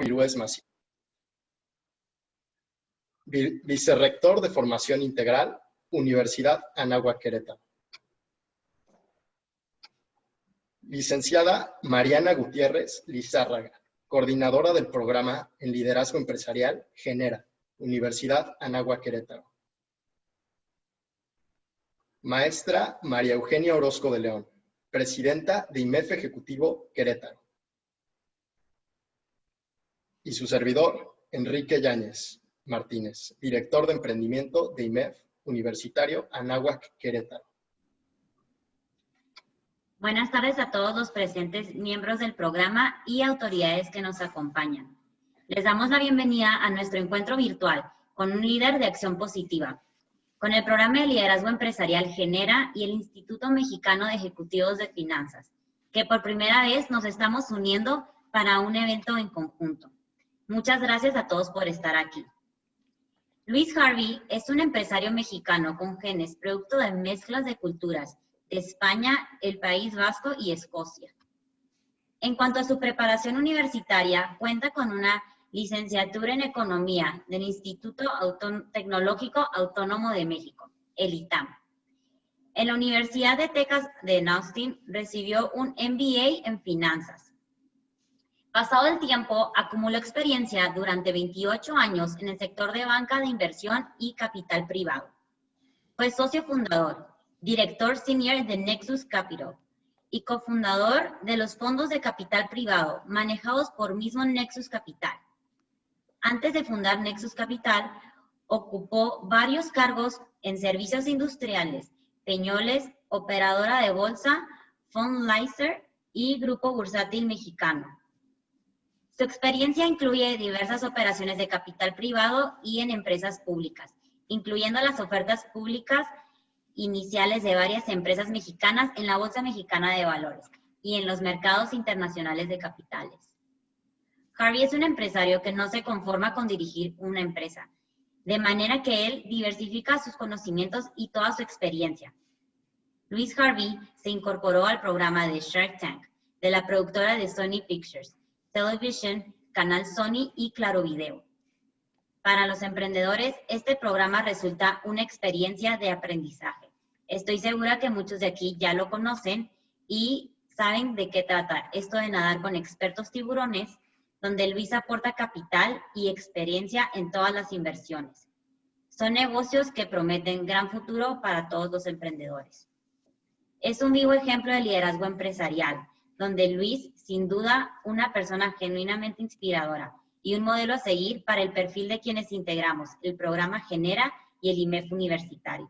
Virués Maciel. Vicerrector de Formación Integral, Universidad Anáhuac Querétaro. Licenciada Mariana Gutiérrez Lizárraga, coordinadora del programa en Liderazgo Empresarial, Genera, Universidad Anáhuac Querétaro. Maestra María Eugenia Orozco de León, presidenta de IMEF Ejecutivo Querétaro. Y su servidor, Enrique Yáñez Martínez, director de emprendimiento de IMEF Universitario Anáhuac Querétaro. Buenas tardes a todos los presentes miembros del programa y autoridades que nos acompañan. Les damos la bienvenida a nuestro encuentro virtual con un líder de acción positiva, con el programa de liderazgo empresarial Genera y el Instituto Mexicano de Ejecutivos de Finanzas, que por primera vez nos estamos uniendo para un evento en conjunto. Muchas gracias a todos por estar aquí. Luis Harvey es un empresario mexicano con genes producto de mezclas de culturas de España, el País Vasco y Escocia. En cuanto a su preparación universitaria, cuenta con una licenciatura en Economía del Instituto Tecnológico Autónomo de México, el ITAM. En la Universidad de Texas de Austin recibió un MBA en Finanzas. Pasado el tiempo, acumuló experiencia durante 28 años en el sector de banca de inversión y capital privado. Fue socio fundador, director senior de Nexus Capital y cofundador de los fondos de capital privado manejados por mismo Nexus Capital. Antes de fundar Nexus Capital, ocupó varios cargos en servicios industriales, Peñoles, operadora de bolsa, Fundlicer y Grupo Bursátil Mexicano. Su experiencia incluye diversas operaciones de capital privado y en empresas públicas, incluyendo las ofertas públicas iniciales de varias empresas mexicanas en la Bolsa Mexicana de Valores y en los mercados internacionales de capitales. Harvey es un empresario que no se conforma con dirigir una empresa, de manera que él diversifica sus conocimientos y toda su experiencia. Luis Harvey se incorporó al programa de Shark Tank de la productora de Sony Pictures, Television, Canal Sony y Claro Video. Para los emprendedores, este programa resulta una experiencia de aprendizaje. Estoy segura que muchos de aquí ya lo conocen y saben de qué trata esto de nadar con expertos tiburones, donde Luis aporta capital y experiencia en todas las inversiones. Son negocios que prometen gran futuro para todos los emprendedores. Es un vivo ejemplo de liderazgo empresarial, donde Luis, sin duda, una persona genuinamente inspiradora y un modelo a seguir para el perfil de quienes integramos el programa Genera y el IMEF Universitario.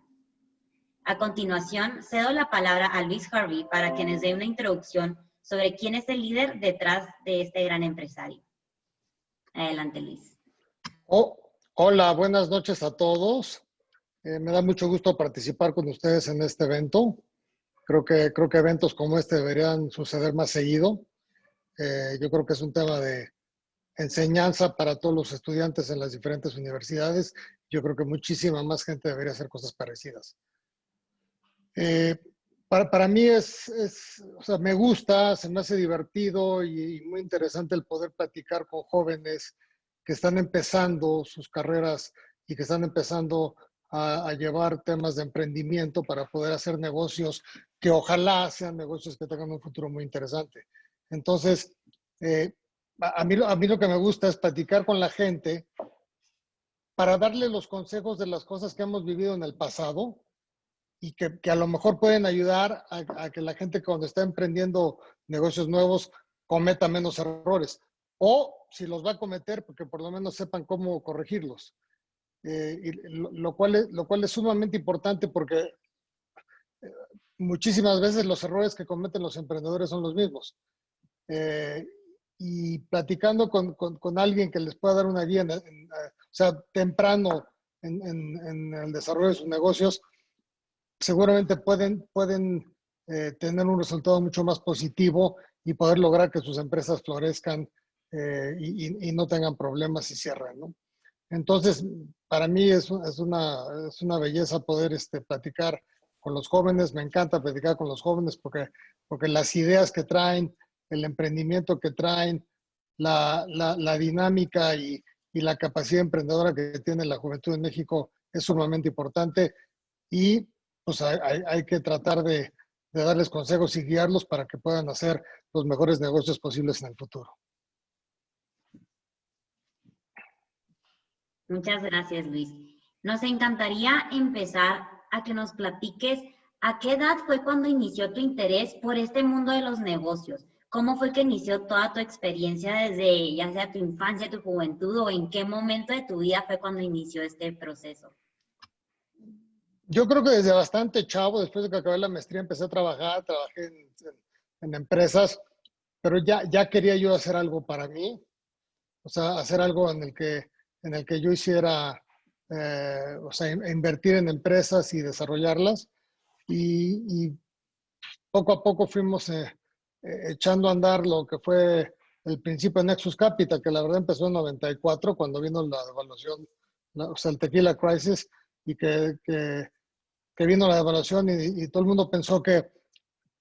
A continuación, cedo la palabra a Luis Harvey para que nos dé una introducción sobre quién es el líder detrás de este gran empresario. Adelante, Luis. Hola, buenas noches a todos. Me da mucho gusto participar con ustedes en este evento. Creo que eventos como este deberían suceder más seguido. Yo creo que es un tema de enseñanza para todos los estudiantes en las diferentes universidades. Yo creo que muchísima más gente debería hacer cosas parecidas. Para mí o sea, me gusta, se me hace divertido y muy interesante el poder platicar con jóvenes que están empezando sus carreras y que están empezando a llevar temas de emprendimiento para poder hacer negocios que ojalá sean negocios que tengan un futuro muy interesante. Entonces, a mí lo que me gusta es platicar con la gente para darle los consejos de las cosas que hemos vivido en el pasado y que a lo mejor pueden ayudar a que la gente cuando está emprendiendo negocios nuevos cometa menos errores. O si los va a cometer, porque por lo menos sepan cómo corregirlos. Lo cual es sumamente importante porque muchísimas veces los errores que cometen los emprendedores son los mismos. Y platicando con alguien que les pueda dar una guía, o sea, temprano en el desarrollo de sus negocios, seguramente pueden tener un resultado mucho más positivo y poder lograr que sus empresas florezcan y no tengan problemas y cierren, ¿no? Entonces, para mí es una belleza poder platicar con los jóvenes. Me encanta platicar con los jóvenes porque las ideas que traen, el emprendimiento que traen, la dinámica y la capacidad emprendedora que tiene la juventud en México es sumamente importante y pues hay que tratar de darles consejos y guiarlos para que puedan hacer los mejores negocios posibles en el futuro. Muchas gracias, Luis. Nos encantaría empezar a que nos platiques a qué edad fue cuando inició tu interés por este mundo de los negocios. ¿Cómo fue que inició toda tu experiencia desde ya sea tu infancia, tu juventud o en qué momento de tu vida fue cuando inició este proceso? Yo creo que desde bastante chavo, después de que acabé la maestría, empecé a trabajar, trabajé en empresas, pero ya quería yo hacer algo para mí, o sea, hacer algo en el que yo hiciera, o sea, invertir en empresas y desarrollarlas. Y poco a poco fuimos echando a andar lo que fue el principio de Nexus Capital, que la verdad empezó en 94, cuando vino la devaluación, o sea, el Tequila Crisis, y que vino la devaluación y todo el mundo pensó que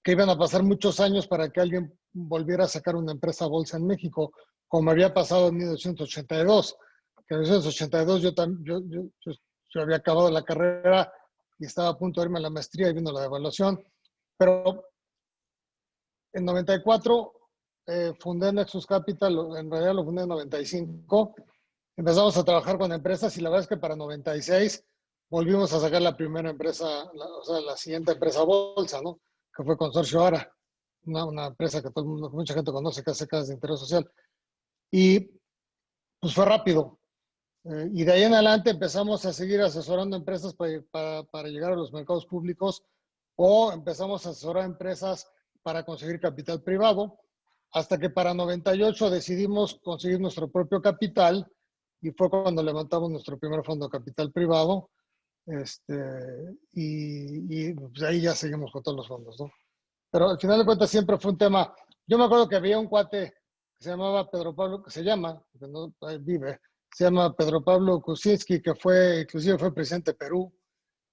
iban a pasar muchos años para que alguien volviera a sacar una empresa a bolsa en México, como había pasado en 1982. Que en 1982 yo había acabado la carrera y estaba a punto de irme a la maestría y vino la devaluación. Pero en 94 fundé Nexus Capital, en realidad lo fundé en 95. Empezamos a trabajar con empresas y la verdad es que para 96 volvimos a sacar la primera empresa, o sea, la siguiente empresa bolsa, ¿no? Que fue Consorcio Ara, una empresa que todo el mundo, mucha gente conoce, que hace casas de interés social. Y pues fue rápido. Y de ahí en adelante empezamos a seguir asesorando empresas para llegar a los mercados públicos o empezamos a asesorar empresas para conseguir capital privado, hasta que para 98 decidimos conseguir nuestro propio capital y fue cuando levantamos nuestro primer fondo de capital privado. Y pues ahí ya seguimos con todos los fondos, ¿no? Pero al final de cuentas siempre fue un tema. Yo me acuerdo que había un cuate que se llamaba Pedro Pablo, que se llama, porque no vive, se llama Pedro Pablo Kuczynski, que inclusive fue presidente de Perú,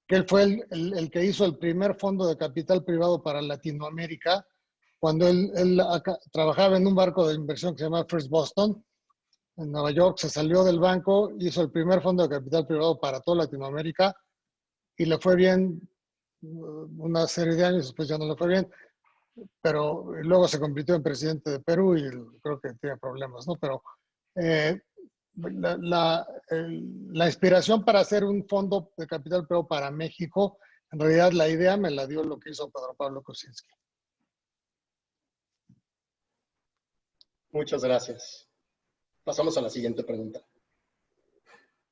que él fue el que hizo el primer fondo de capital privado para Latinoamérica, cuando él trabajaba en un barco de inversión que se llama First Boston, en Nueva York, se salió del banco, hizo el primer fondo de capital privado para toda Latinoamérica y le fue bien una serie de años, después ya no le fue bien, pero luego se convirtió en presidente de Perú y creo que tiene problemas, ¿no? Pero la inspiración para hacer un fondo de capital privado para México, en realidad la idea me la dio lo que hizo Pedro Pablo Kuczynski. Muchas gracias. Pasamos a la siguiente pregunta.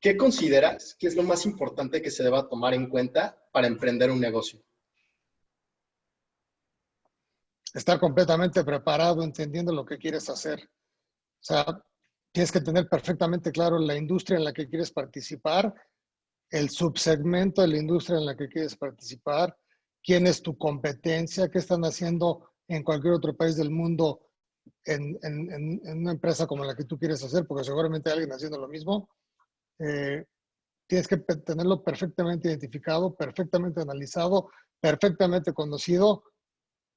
¿Qué consideras que es lo más importante que se deba tomar en cuenta para emprender un negocio? Estar completamente preparado, entendiendo lo que quieres hacer. O sea, tienes que tener perfectamente claro la industria en la que quieres participar, el subsegmento de la industria en la que quieres participar, quién es tu competencia, qué están haciendo en cualquier otro país del mundo en una empresa como la que tú quieres hacer, porque seguramente hay alguien haciendo lo mismo. Tienes que tenerlo perfectamente identificado, perfectamente analizado, perfectamente conocido,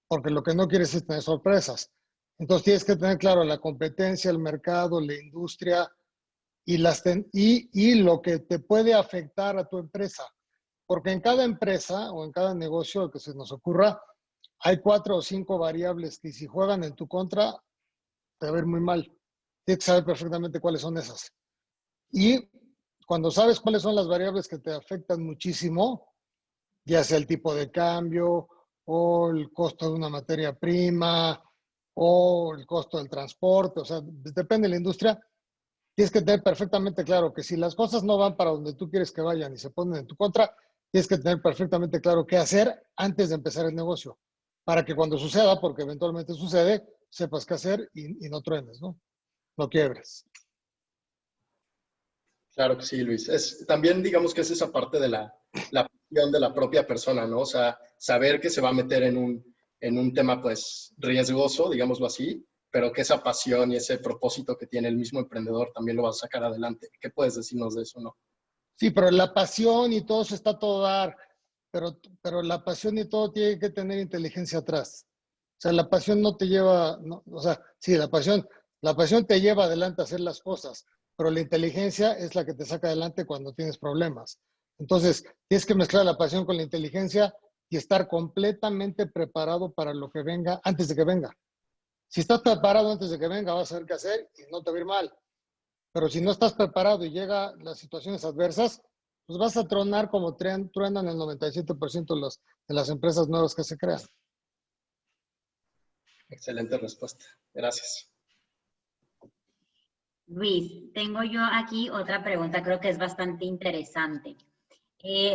porque lo que no quieres es tener sorpresas. Entonces tienes que tener claro la competencia, el mercado, la industria y lo que te puede afectar a tu empresa. Porque en cada empresa o en cada negocio que se nos ocurra, hay 4 o 5 variables que si juegan en tu contra, te va a ir muy mal. Tienes que saber perfectamente cuáles son esas. Y cuando sabes cuáles son las variables que te afectan muchísimo, ya sea el tipo de cambio o el costo de una materia prima o el costo del transporte, o sea, depende de la industria, tienes que tener perfectamente claro que si las cosas no van para donde tú quieres que vayan y se ponen en tu contra, tienes que tener perfectamente claro qué hacer antes de empezar el negocio, para que cuando suceda, porque eventualmente sucede, sepas qué hacer y no truenes, ¿no? No quiebres. Claro que sí, Luis. También digamos que es esa parte de la pasión de la propia persona, ¿no? O sea, saber que se va a meter en un tema pues riesgoso, digámoslo así, pero que esa pasión y ese propósito que tiene el mismo emprendedor también lo va a sacar adelante. ¿Qué puedes decirnos de eso, no? Sí, pero la pasión y todo se está a todo dar, pero la pasión y todo tiene que tener inteligencia atrás. O sea, la pasión no te lleva, no, o sea, sí, la pasión La pasión te lleva adelante a hacer las cosas, pero la inteligencia es la que te saca adelante cuando tienes problemas. Entonces, tienes que mezclar la pasión con la inteligencia y estar completamente preparado para lo que venga antes de que venga. Si estás preparado antes de que venga, vas a saber qué hacer y no te va a ir mal. Pero si no estás preparado y llegan las situaciones adversas, pues vas a tronar como truenan el 97% de las empresas nuevas que se crean. Excelente respuesta. Gracias. Luis, tengo yo aquí otra pregunta, creo que es bastante interesante.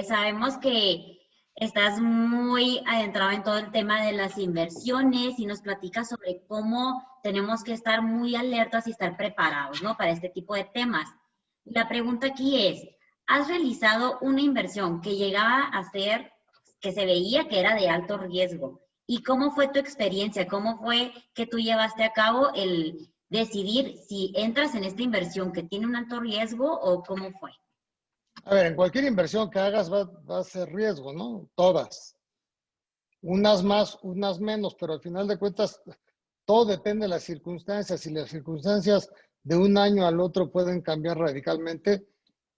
Sabemos que estás muy adentrado en todo el tema de las inversiones y nos platicas sobre cómo tenemos que estar muy alertas y estar preparados, ¿no? Para este tipo de temas. La pregunta aquí es, ¿has realizado una inversión que llegaba a ser, que se veía que era de alto riesgo? ¿Y cómo fue tu experiencia? ¿Cómo fue que tú llevaste a cabo el decidir si entras en esta inversión que tiene un alto riesgo o cómo fue? A ver, en cualquier inversión que hagas va a ser riesgo, ¿no? Todas. Unas más, unas menos, pero al final de cuentas todo depende de las circunstancias y las circunstancias de un año al otro pueden cambiar radicalmente,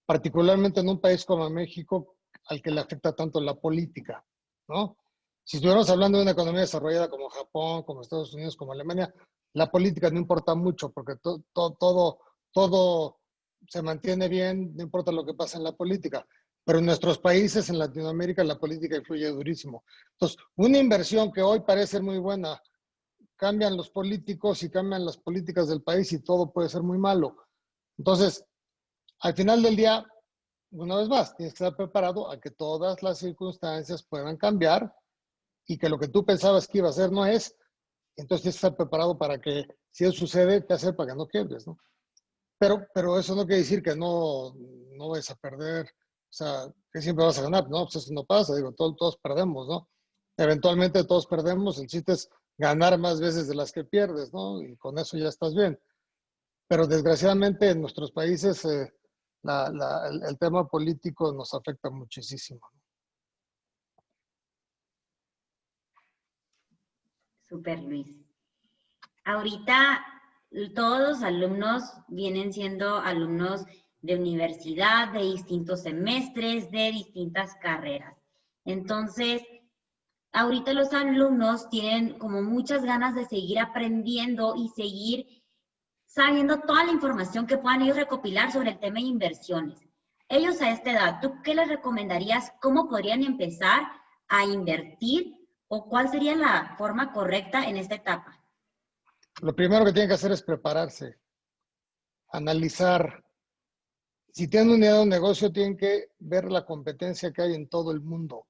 particularmente en un país como México al que le afecta tanto la política, ¿no? Si estuviéramos hablando de una economía desarrollada como Japón, como Estados Unidos, como Alemania, la política no importa mucho porque todo se mantiene bien, no importa lo que pasa en la política. Pero en nuestros países, en Latinoamérica, la política influye durísimo. Entonces, una inversión que hoy parece ser muy buena, cambian los políticos y cambian las políticas del país y todo puede ser muy malo. Entonces, al final del día, una vez más, tienes que estar preparado a que todas las circunstancias puedan cambiar y que lo que tú pensabas que iba a ser no es. Entonces tienes que estar preparado para que, si eso sucede, ¿qué hacer para que no quiebres, no? Pero eso no quiere decir que no vayas a perder, o sea, que siempre vas a ganar, ¿no? Pues eso no pasa, digo, todos perdemos, ¿no? Eventualmente todos perdemos, el chiste es ganar más veces de las que pierdes, ¿no? Y con eso ya estás bien. Pero desgraciadamente en nuestros países el tema político nos afecta muchísimo. Super, Luis. Ahorita todos los alumnos vienen siendo alumnos de universidad, de distintos semestres, de distintas carreras. Entonces, ahorita los alumnos tienen como muchas ganas de seguir aprendiendo y seguir sabiendo toda la información que puedan ellos recopilar sobre el tema de inversiones. Ellos a esta edad, ¿tú qué les recomendarías? ¿Cómo podrían empezar a invertir? ¿O cuál sería la forma correcta en esta etapa? Lo primero que tienen que hacer es prepararse, analizar. Si tienen una idea de un negocio, tienen que ver la competencia que hay en todo el mundo.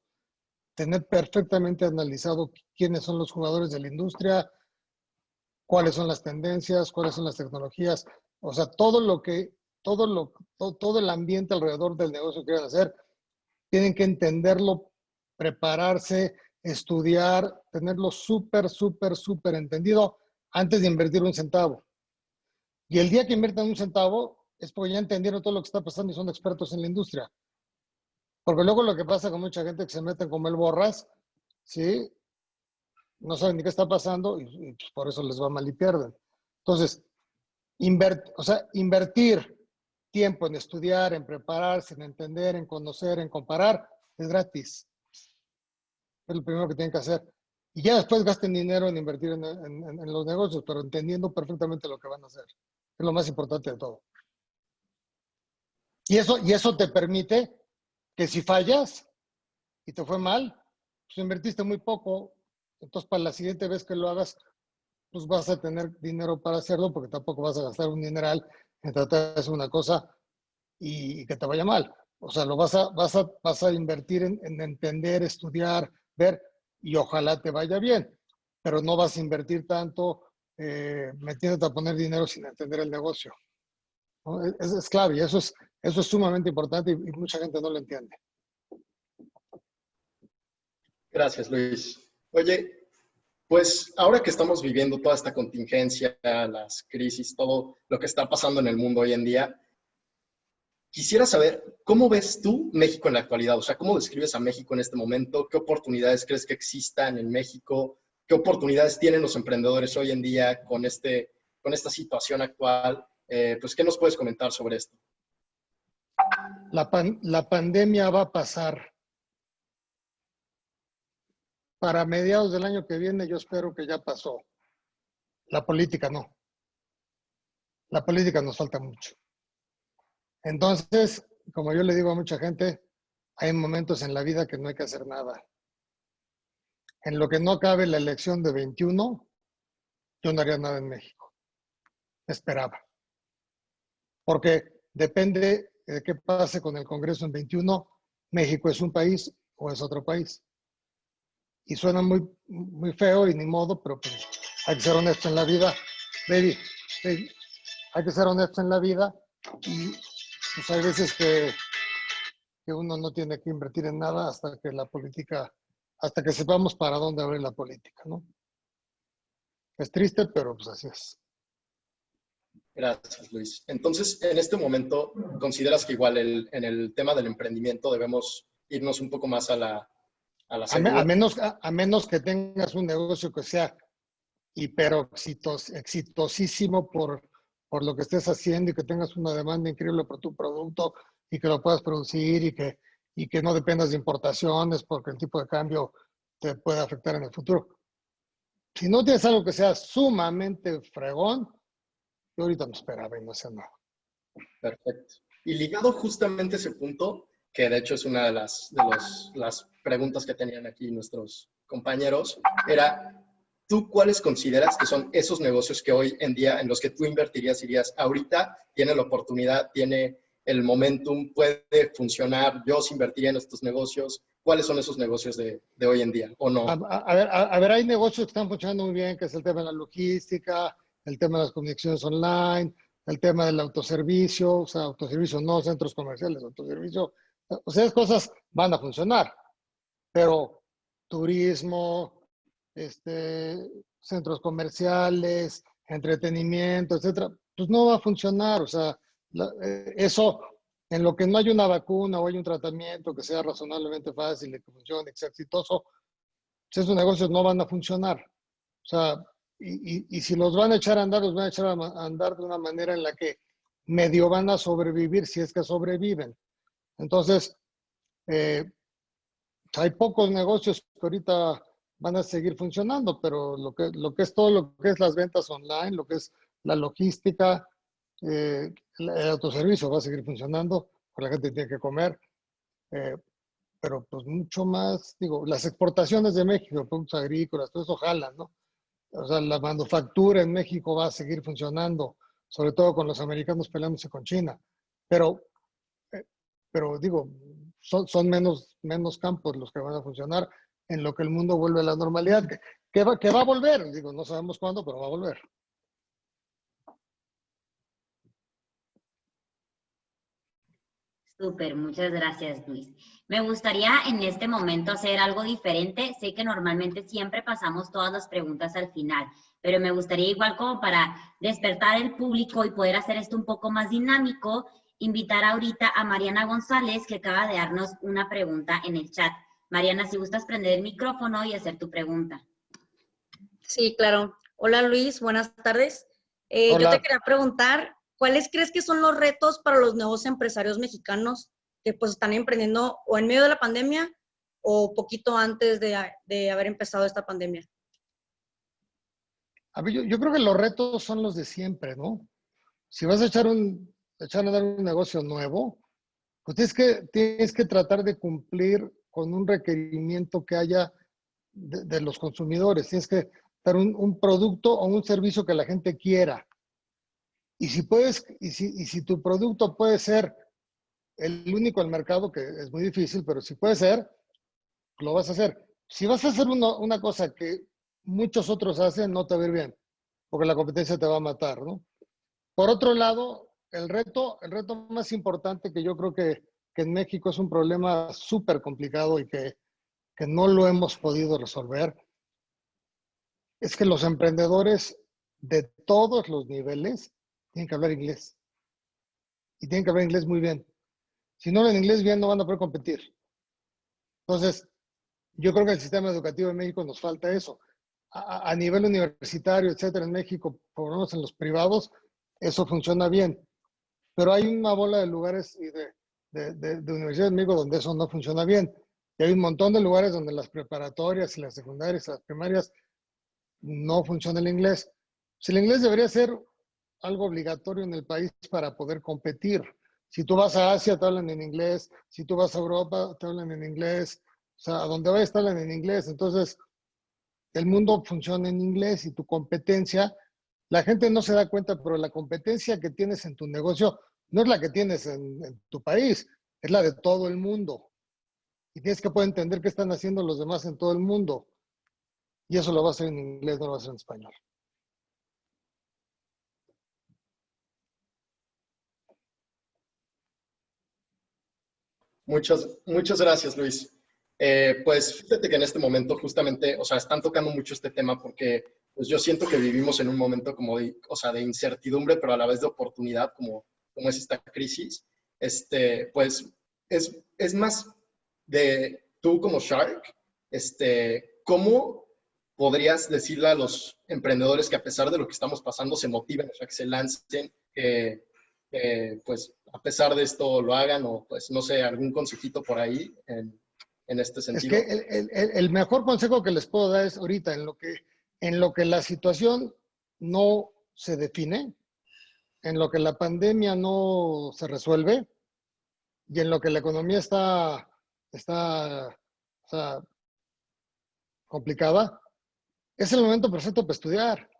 Tener perfectamente analizado quiénes son los jugadores de la industria, cuáles son las tendencias, cuáles son las tecnologías. O sea, todo el ambiente alrededor del negocio que quieran hacer, tienen que entenderlo, prepararse, estudiar, tenerlo súper entendido antes de invertir un centavo. Y el día que inviertan un centavo es porque ya entendieron todo lo que está pasando y son expertos en la industria. Porque luego lo que pasa con mucha gente que se meten como el borras, ¿sí? No saben ni qué está pasando y pues por eso les va mal y pierden. Entonces, invertir tiempo en estudiar, en prepararse, en entender, en conocer, en comparar, es gratis. Es lo primero que tienen que hacer. Y ya después gasten dinero en invertir en los negocios, pero entendiendo perfectamente lo que van a hacer. Es lo más importante de todo. Y eso te permite que si fallas y te fue mal, pues invertiste muy poco. Entonces, para la siguiente vez que lo hagas, pues vas a tener dinero para hacerlo, porque tampoco vas a gastar un dineral en tratar de hacer una cosa y que te vaya mal. O sea, lo vas a invertir en entender, estudiar, ver, y ojalá te vaya bien. Pero no vas a invertir tanto metiéndote a poner dinero sin entender el negocio, ¿no? Es clave y eso es sumamente importante y mucha gente no lo entiende. Gracias, Luis. Oye, pues ahora que estamos viviendo toda esta contingencia, las crisis, todo lo que está pasando en el mundo hoy en día, quisiera saber, ¿cómo ves tú México en la actualidad? O sea, ¿cómo describes a México en este momento? ¿Qué oportunidades crees que existan en México? ¿Qué oportunidades tienen los emprendedores hoy en día con este con esta situación actual. Pues, ¿qué nos puedes comentar sobre esto? La pandemia va a pasar. Para mediados del año que viene yo espero que ya pasó. La política no. La política nos falta mucho. Entonces, como yo le digo a mucha gente, hay momentos en la vida que no hay que hacer nada. En lo que no cabe la elección de 21, yo no haría nada en México. Esperaba. Porque depende de qué pase con el Congreso en 21, México es un país o es otro país. Y suena muy, muy feo y ni modo, pero pues hay que ser honesto en la vida. Baby, hay que ser honesto en la vida y pues hay veces que uno no tiene que invertir en nada hasta que la política, hasta que sepamos para dónde va la política, ¿no? Es triste, pero pues así es. Gracias, Luis. Entonces, en este momento, ¿consideras que igual en el tema del emprendimiento debemos irnos un poco más a la segura? A menos que tengas un negocio que sea exitosísimo por lo que estés haciendo y que tengas una demanda increíble por tu producto y que lo puedas producir y que no dependas de importaciones porque el tipo de cambio te puede afectar en el futuro. Si no tienes algo que sea sumamente fregón, yo ahorita no esperaba y no sé nada. Perfecto. Y ligado justamente a ese punto, que de hecho es una de las preguntas que tenían aquí nuestros compañeros, era, ¿tú cuáles consideras que son esos negocios que hoy en día en los que tú invertirías y dirías, ahorita tiene la oportunidad, tiene el momentum, puede funcionar, yo sí invertiría en estos negocios? ¿Cuáles son esos negocios de hoy en día o no? A ver, hay negocios que están funcionando muy bien, que es el tema de la logística, el tema de las conexiones online, el tema del autoservicio, o sea, autoservicio no centros comerciales, autoservicio, o sea, esas cosas van a funcionar, pero turismo, centros comerciales, entretenimiento, etcétera, pues no va a funcionar, o sea, eso, en lo que no hay una vacuna o hay un tratamiento que sea razonablemente fácil, que funcione, que sea exitoso, pues esos negocios no van a funcionar. O sea, y si los van a echar a andar, los van a echar a andar de una manera en la que medio van a sobrevivir, si es que sobreviven. Entonces, hay pocos negocios que ahorita van a seguir funcionando, pero lo que es todo lo que es las ventas online, lo que es la logística, el autoservicio va a seguir funcionando, porque la gente tiene que comer, pero pues mucho más, digo, las exportaciones de México, productos agrícolas, todo eso jalan, ¿no? O sea, la manufactura en México va a seguir funcionando, sobre todo con los americanos peleándose con China, pero, digo, son menos campos los que van a funcionar en lo que el mundo vuelve a la normalidad, que va a volver, digo, no sabemos cuándo, pero va a volver. Súper, muchas gracias, Luis. Me gustaría en este momento hacer algo diferente. Sé que normalmente siempre pasamos todas las preguntas al final, pero me gustaría igual como para despertar el público y poder hacer esto un poco más dinámico, invitar ahorita a Mariana González, que acaba de darnos una pregunta en el chat. Mariana, si gustas prender el micrófono y hacer tu pregunta. Sí, claro. Hola Luis, buenas tardes. Hola. Yo te quería preguntar, ¿cuáles crees que son los retos para los nuevos empresarios mexicanos que pues están emprendiendo o en medio de la pandemia o poquito antes de haber empezado esta pandemia? A ver, yo creo que los retos son los de siempre, ¿no? Si vas a echar a dar un negocio nuevo, pues tienes que tratar de cumplir con un requerimiento que haya de los consumidores. Tienes que dar un producto o un servicio que la gente quiera. Y si tu producto puede ser el único al mercado, que es muy difícil, pero si puede ser, lo vas a hacer. Si vas a hacer una cosa que muchos otros hacen, no te va a ir bien, porque la competencia te va a matar, ¿no? Por otro lado, el reto más importante que yo creo que en México es un problema súper complicado y que no lo hemos podido resolver, es que los emprendedores de todos los niveles tienen que hablar inglés. Y tienen que hablar inglés muy bien. Si no hablan inglés bien, no van a poder competir. Entonces, yo creo que el sistema educativo en México nos falta eso. a nivel universitario, etcétera, en México, por lo menos en los privados, eso funciona bien. Pero hay una bola de lugares y de universidades en México donde eso no funciona bien. Y hay un montón de lugares donde las preparatorias y las secundarias y las primarias no funciona el inglés. Pues el inglés debería ser algo obligatorio en el país para poder competir. Si tú vas a Asia, te hablan en inglés. Si tú vas a Europa, te hablan en inglés. O sea, a donde vayas, te hablan en inglés. Entonces, el mundo funciona en inglés y tu competencia, la gente no se da cuenta, pero la competencia que tienes en tu negocio no es la que tienes en tu país, es la de todo el mundo. Y tienes que poder entender qué están haciendo los demás en todo el mundo. Y eso lo va a hacer en inglés, no lo va a hacer en español. Muchas gracias, Luis. Pues fíjate que en este momento justamente, o sea, están tocando mucho este tema porque pues yo siento que vivimos en un momento como de, o sea, de incertidumbre, pero a la vez de oportunidad, como es esta crisis. Pues es más de tú como Shark, ¿cómo podrías decirle a los emprendedores que a pesar de lo que estamos pasando se motiven, o sea, que se lancen, pues a pesar de esto lo hagan o pues no sé, algún consejito por ahí en este Es sentido? que el mejor consejo que les puedo dar es ahorita, en lo que la situación no se define, en lo que la pandemia no se resuelve y en lo que la economía está o sea, complicada, es el momento perfecto para estudiar.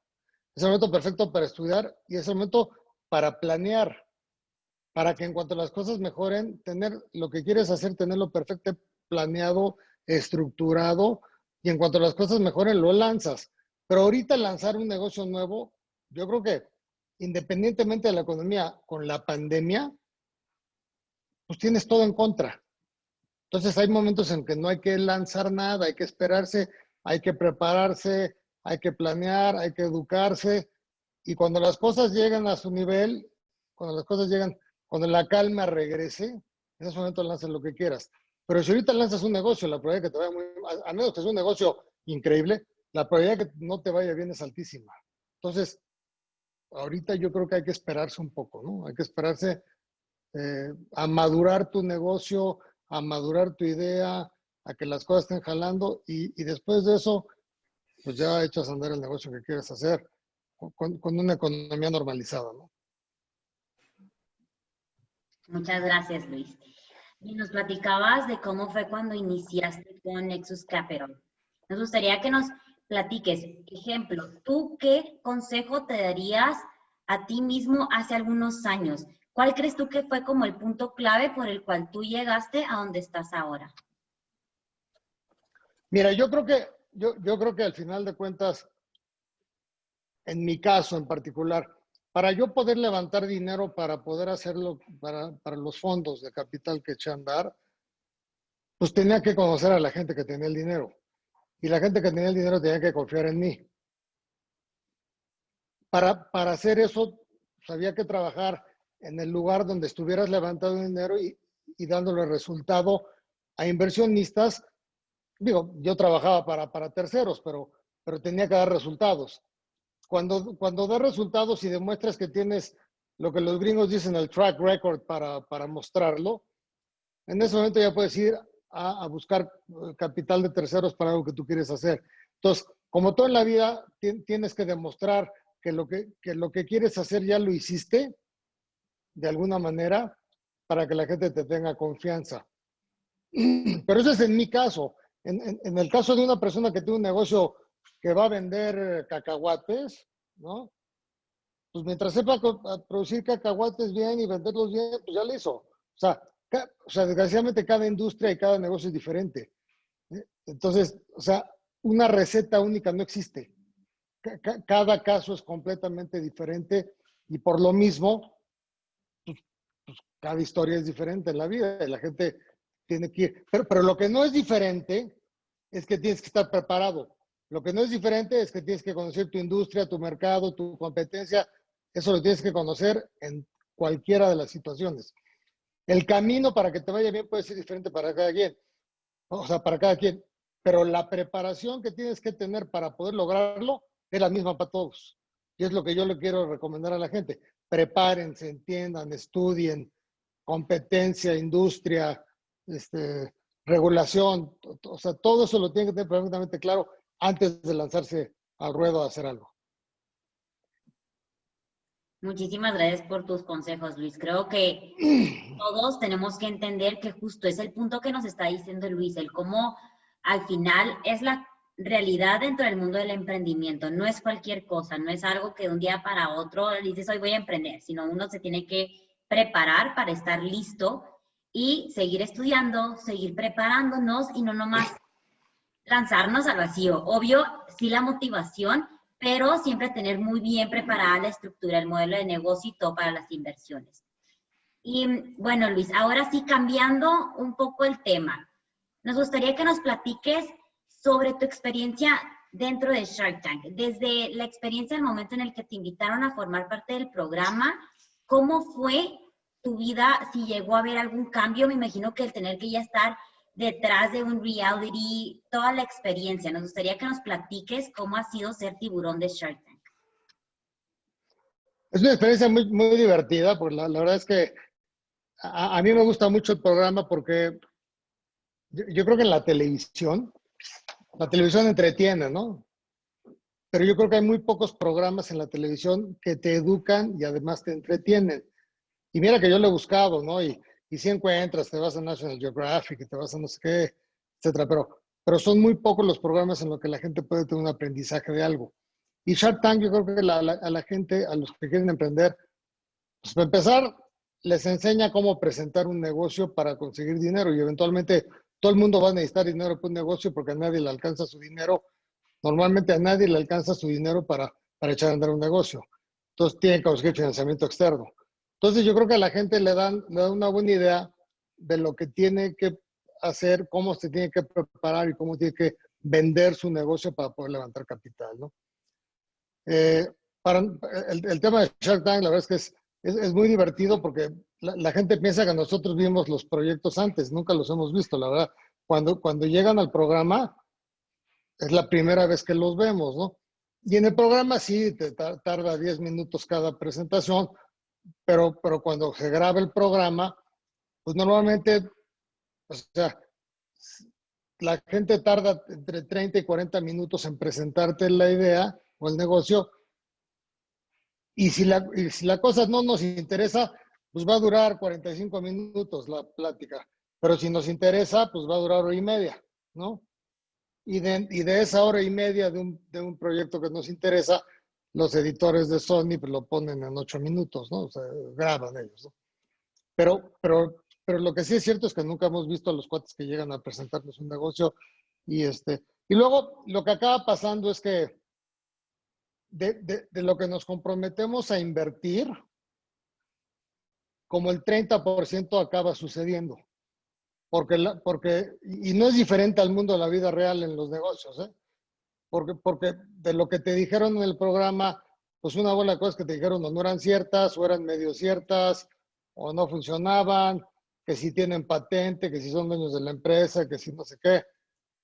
Es el momento perfecto para estudiar y es el momento para planear, para que en cuanto las cosas mejoren, tener lo que quieres hacer, tenerlo perfecto, planeado, estructurado, y en cuanto las cosas mejoren, lo lanzas. Pero ahorita lanzar un negocio nuevo, yo creo que independientemente de la economía, con la pandemia, pues tienes todo en contra. Entonces hay momentos en que no hay que lanzar nada, hay que esperarse, hay que prepararse, hay que planear, hay que educarse. Y cuando las cosas llegan a su nivel, cuando las cosas llegan, cuando la calma regrese, en ese momento lanzas lo que quieras. Pero si ahorita lanzas un negocio, la probabilidad de que te vaya muy, a menos que sea un negocio increíble, la probabilidad de que no te vaya bien es altísima. Entonces, ahorita yo creo que hay que esperarse un poco, ¿no? Hay que esperarse a madurar tu negocio, a madurar tu idea, a que las cosas estén jalando y después de eso, pues ya echas a andar el negocio que quieres hacer con una economía normalizada, ¿no? Muchas gracias, Luis. Y nos platicabas de cómo fue cuando iniciaste con Nexus Capital. Nos gustaría que nos platiques, ejemplo, ¿tú qué consejo te darías a ti mismo hace algunos años? ¿Cuál crees tú que fue como el punto clave por el cual tú llegaste a donde estás ahora? Mira, yo creo que al final de cuentas, en mi caso en particular, para yo poder levantar dinero para poder hacerlo para los fondos de capital que eché a andar, pues tenía que conocer a la gente que tenía el dinero. Y la gente que tenía el dinero tenía que confiar en mí. Para hacer eso, pues había que trabajar en el lugar donde estuvieras levantando dinero y dándole resultado a inversionistas. Digo, yo trabajaba para terceros, pero tenía que dar resultados. Cuando das resultados y demuestras que tienes lo que los gringos dicen el track record para mostrarlo, en ese momento ya puedes ir a buscar capital de terceros para algo que tú quieres hacer. Entonces, como todo en la vida, tienes que demostrar que lo que quieres hacer ya lo hiciste de alguna manera para que la gente te tenga confianza. Pero eso es en mi caso. En el caso de una persona que tiene un negocio que va a vender cacahuates, ¿no? Pues mientras sepa producir cacahuates bien y venderlos bien, pues ya lo hizo. O sea, desgraciadamente cada industria y cada negocio es diferente. Entonces, o sea, una receta única no existe. Cada caso es completamente diferente y por lo mismo, pues, cada historia es diferente en la vida y la gente tiene que ir. Pero lo que no es diferente es que tienes que estar preparado. Lo que no es diferente es que tienes que conocer tu industria, tu mercado, tu competencia. Eso lo tienes que conocer en cualquiera de las situaciones. El camino para que te vaya bien puede ser diferente para cada quien. O sea, para cada quien. pero la preparación que tienes que tener para poder lograrlo es la misma para todos. Y es lo que yo le quiero recomendar a la gente. Prepárense, entiendan, estudien, competencia, industria, regulación, o sea, todo eso lo tienen que tener perfectamente claro antes de lanzarse al ruedo a hacer algo. Muchísimas gracias por tus consejos, Luis. Creo que todos tenemos que entender que justo es el punto que nos está diciendo Luis, el cómo al final es la realidad dentro del mundo del emprendimiento. No es cualquier cosa, no es algo que de un día para otro dices hoy voy a emprender, sino uno se tiene que preparar para estar listo y seguir estudiando, seguir preparándonos y no nomás lanzarnos al vacío. Obvio, sí la motivación, pero siempre tener muy bien preparada la estructura, el modelo de negocio y todo para las inversiones. Y bueno, Luis, ahora sí cambiando un poco el tema, nos gustaría que nos platiques sobre tu experiencia dentro de Shark Tank, desde la experiencia del momento en el que te invitaron a formar parte del programa, ¿cómo fue tu vida? Si llegó a haber algún cambio, me imagino que el tener que ya estar detrás de un reality, toda la experiencia. Nos gustaría que nos platiques cómo ha sido ser tiburón de Shark Tank. Es una experiencia muy, muy divertida, porque la verdad es que a mí me gusta mucho el programa porque yo creo que en la televisión entretiene, ¿no? Pero yo creo que hay muy pocos programas en la televisión que te educan y además te entretienen. Y mira que yo lo he buscado, ¿no? Y si encuentras, te vas a National Geographic, y te vas a no sé qué, etcétera. Pero son muy pocos los programas en los que la gente puede tener un aprendizaje de algo. Y Shark Tank, yo creo que a la gente, a los que quieren emprender, pues para empezar, les enseña cómo presentar un negocio para conseguir dinero. Y eventualmente todo el mundo va a necesitar dinero para un negocio porque a nadie le alcanza su dinero. Normalmente a nadie le alcanza su dinero para echar a andar un negocio. Entonces tienen que conseguir financiamiento externo. Entonces yo creo que a la gente le dan una buena idea de lo que tiene que hacer, cómo se tiene que preparar y cómo tiene que vender su negocio para poder levantar capital, ¿no? Para el tema de Shark Tank, la verdad es que es muy divertido porque la gente piensa que nosotros vimos los proyectos antes, nunca los hemos visto, la verdad. Cuando llegan al programa, es la primera vez que los vemos, ¿no? Y en el programa sí, te tarda 10 minutos cada presentación, pero cuando se graba el programa, pues normalmente, o sea, la gente tarda entre 30 y 40 minutos en presentarte la idea o el negocio, y si la cosa no nos interesa, pues va a durar 45 minutos la plática, pero si nos interesa, pues va a durar hora y media, ¿no? Y de esa hora y media de un proyecto que nos interesa, los editores de Sony pues, lo ponen en 8 minutos, ¿no? O sea, graban ellos, ¿no? Pero lo que sí es cierto es que nunca hemos visto a los cuates que llegan a presentarnos un negocio y luego lo que acaba pasando es que de lo que nos comprometemos a invertir, como el 30% acaba sucediendo. Y no es diferente al mundo de la vida real en los negocios, ¿eh? Porque de lo que te dijeron en el programa, pues una buena cosa que te dijeron o no eran ciertas, o eran medio ciertas, o no funcionaban, que si tienen patente, que si son dueños de la empresa, que si no sé qué.